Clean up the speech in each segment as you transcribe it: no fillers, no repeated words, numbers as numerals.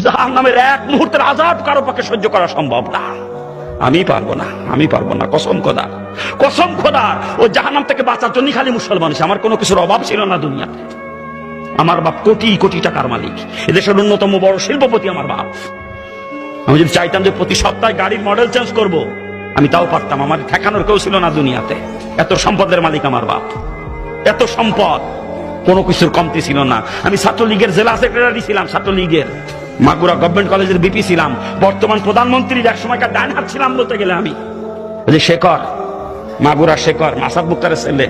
জাহান্নামের এক মুহূর্তের আযাব কারো পক্ষে সহ্য করা সম্ভব না। আমি পারবো না, আমি পারবো না, কসম খোদা, কসম খোদা। ও জাহান্নাম থেকে বাঁচার জন্য খালি মুসলমান। আমার কোনো কিছুর অভাব ছিল না দুনিয়াতে। আমার বাপ কোটি কোটি টাকার মালিক, এদেশের অন্যতম বড় শিল্পপতি আমার বাপ। আমি যদি চাইতাম যে প্রতি সপ্তাহে গাড়ির মডেল চেঞ্জ করব, আমি তাও পারতাম। আমার ঠেকানোর কেউ ছিল না দুনিয়াতে। এত সম্পদের মালিক আমার বাপ, এত সম্পদ, কোনো কিছুর কমতি ছিল না। আমি ছাত্রলীগের জেলা সেক্রেটারি ছিলাম, ছাত্রলীগের মাগুরা গভর্নমেন্ট কলেজের বিপি ছিলাম। বর্তমান প্রধানমন্ত্রীর এক সময়কার ডান হাত ছিলাম বলতে গেলে আমি। যে শেখর, মাগুরা শেখর, মাসাদ মুক্তারের ছেলে,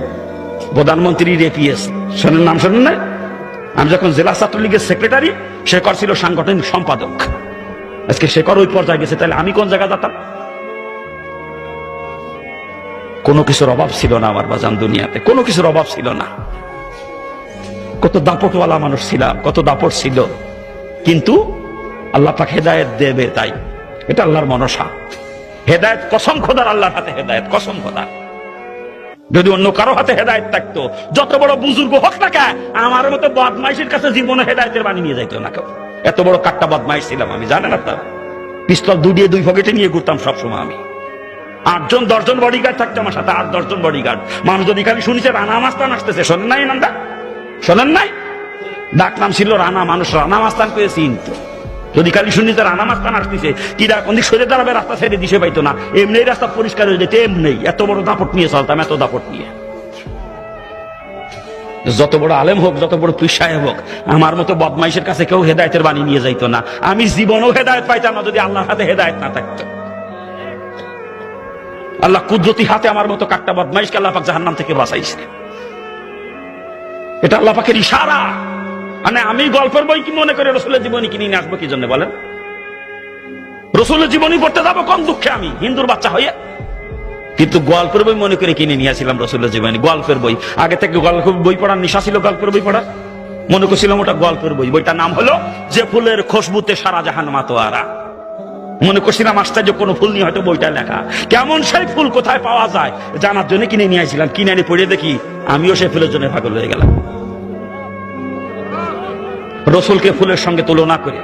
প্রধানমন্ত্রীর এপিএস, শোনেন নাম, শোনেন না? আমি যখন জেলা ছাত্রলীগের সেক্রেটারি, শেখর ছিল সাংগঠনিক সম্পাদক। আজকে শেখর ওই পর্যায়ে গেছে, তাহলে আমি কোন জায়গায় যেতাম? কোনো কিছুর অভাব ছিল না আমার বাজান দুনিয়াতে, কোনো কিছুর অভাব ছিল না। কত দাপটওয়ালা মানুষ ছিলাম, কত দাপট ছিল, কিন্তু আল্লাহ পাক হেদায়েত দেবে, তাই এটা আল্লাহর মনসা। হেদায়েত কসম খোদার, আল্লাহর হাতে হেদায়েত, কসম খোদার। যদি অন্য কারো হাতে হেদায়েত থাকতো, যত বড় বুজুর্গ হোক না কেন, আমার মতো বদমাইশের কাছে জীবনে হেদায়েতের বাণী নিয়ে যাইতো না কেউ। এত বড় কাট্টা বদমাইশ ছিলাম আমি, জানেন আপনারা? পিস্তল দুই পকেটে নিয়ে ঘুরতাম সবসময় আমি। 8 জন 10 জন বডিগার্ড থাকতো আমার সাথে, 8-10 জন বডিগার্ড। মানুষ যদি খালি শুনিছে রানা মাস্তান আসতেছে, শোনেন নাই নামটা? শোনেন নাই? ডাক নাম ছিল রানা, মানুষ রানা মাস্তান পেয়ে চিনতো। যদি খালি শুনিতে রানা মাস্তান আসতেছে, কিরা কোন দিক সরে দাঁড়াবে, রাস্তা ছেড়ে দিশে পাইতো না। এমনি রাস্তা পরিষ্কার হয়ে যেত, এমনি। এত বড় দাপট নিয়ে চলতাম, এত দাপট নিয়ে। যত বড় আলেম হোক, যত বড় পীর সাহেব হোক, আমার মতো বদমাইশের কাছে কেউ হেদায়েতের বাণী নিয়ে যাইতো না। আমি জীবনেও হেদায়েত পাইতাম না যদি আল্লাহর হাতে হেদায়েত না থাকতো। আল্লাহ কুদরতি হাতে আমার মতো কাট্টা বদমাইশকে আল্লাহ পাক জাহান্নাম থেকে বাঁচাইছে। এটা আল্লাহ পাকের ইশারা। মানে আমি গল্পের বই কি মনে করে রসুলের জীবনী কিনে নিয়ে আসবো কি জন্য বলেন? রসুলের জীবনী পড়তে যাবো কোন দুঃখে আমি, হিন্দুর বাচ্চা হয়ে? কিন্তু গল্পের বই মনে করে কিনে নিয়ে আসছিলাম রসুলের জীবনী, গল্পের বই। আগে থেকে গল্পের বই পড়ার নেশা ছিল, গল্পের বই পড়ার। মনে করছিলাম ওটা গল্পের বই। বইটার নাম হলো যে ফুলের খুশবুতে সারা জাহান মাতোয়ারা। মনে করছিলাম আশ্চর্য কোন ফুল নিয়ে হয়তো বইটা লেখা। কেমন সেই ফুল কোথায় পাওয়া যায় জানার জন্য কিনে নিয়ে আসছিলাম। কিনে এনে পড়ে দেখি আমিও সেই ফুলের জন্য পাগল হয়ে গেলাম। রসুলকে ফুলের সঙ্গে তুলনা করে,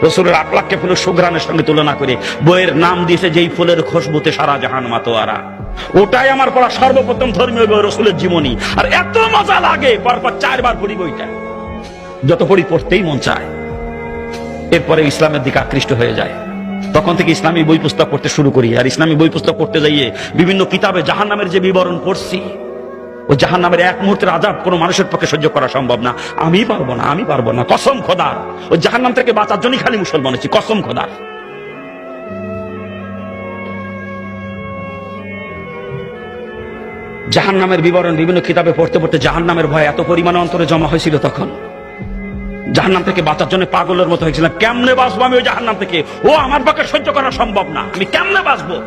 রসুলের আকলাককে ফুলের সুঘ্রাণের সঙ্গে তুলনা করে বইয়ের নাম দিয়েছে যেই ফুলের খুশবুতে সারা জাহান মাতোয়ারা। ওটাই আমার পড়া সর্বপ্রথম ধর্মীয় বই, রসুলের জীবনী। আর এত মজা লাগে, পরপর 4 বার পড়ি বইটা। যত পড়ি পড়তেই মন চায়। এরপরে ইসলামের দিকে আকৃষ্ট হয়ে যায়। তখন থেকে ইসলামী বই পুস্তক পড়তে শুরু করি। আর ইসলামী বই পুস্তক পড়তে যাইয়ে বিভিন্ন কিতাবে জাহান্নামের যে বিবরণ পড়ছি, ও জাহান্নামের এক মুহূর্তের আযাব কোনো মানুষের পক্ষে সহ্য করা সম্ভব না। আমি পারবো না, আমি পারবো না, কসম খোদার। ও জাহান্নাম থেকে বাঁচার জন্যই খালি মুসলমান হচ্ছি, কসম খোদার। জাহান্নামের বিবরণ বিভিন্ন কিতাবে পড়তে পড়তে জাহান্নামের ভয় এত পরিমাণে অন্তরে জমা হয়েছিল, তখন জাহান্নাম থেকে বাঁচার জন্য পাগলের মতো হয়েছিলাম। কেমনে বাঁচবো আমি ওই জাহান্নাম থেকে? ও আমার পক্ষে সহ্য করা সম্ভব না, আমি কেমনে বাঁচবো?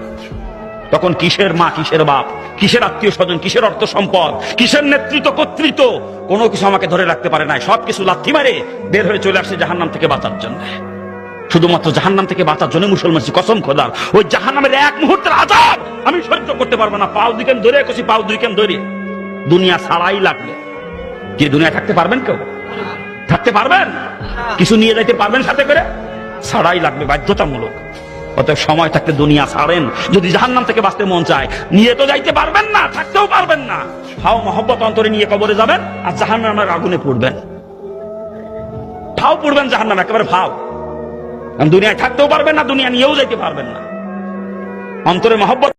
তখন কিসের মা, কিসের বাপ, কিসের আত্মীয় স্বজন, কিসের অর্থ সম্পদ, কিসের নেতৃত্ব কর্তৃত্ব, কোনো কিছু আমাকে ধরে রাখতে পারে নাই। সবকিছু লাথি মারে বের হয়ে চলে আসছে জাহান্নাম থেকে বাঁচার জন্য। শুধুমাত্র জাহান্নাম থেকে বাঁচার জন্য মুসলমান, কসম খোদার। ওই জাহান্নামের এক মুহূর্তের আযাব আমি সহ্য করতে পারবো না। পাও দুইখান ধরে কষি, পাও দুইখান ধরে দুনিয়া ছাড়াই লাগবে। কি দুনিয়া থাকতে পারবেন? কেউ থাকতে পারবেন? কিছু নিয়ে যাইতে পারবেন সাথে করে? ছাড়াই লাগবে, বাধ্যতামূলক। অতএব সময় থাকতে দুনিয়া ছাড়েন। যদি জাহান্নাম থেকে বাঁচতে মন চায়, নিয়ে তো যাইতে পারবেন না, থাকতেও পারবেন না। ফাও মহব্বত অন্তরে নিয়ে কবরে যাবেন আর জাহান্নামের আগুনে পড়বেন। ফাও পড়বেন জাহান্নাম, একেবারে ফাও। দুনিয়ায় থাকতেও পারবেন না, দুনিয়া নিয়েও যাইতে পারবেন না। অন্তরে মহব্বত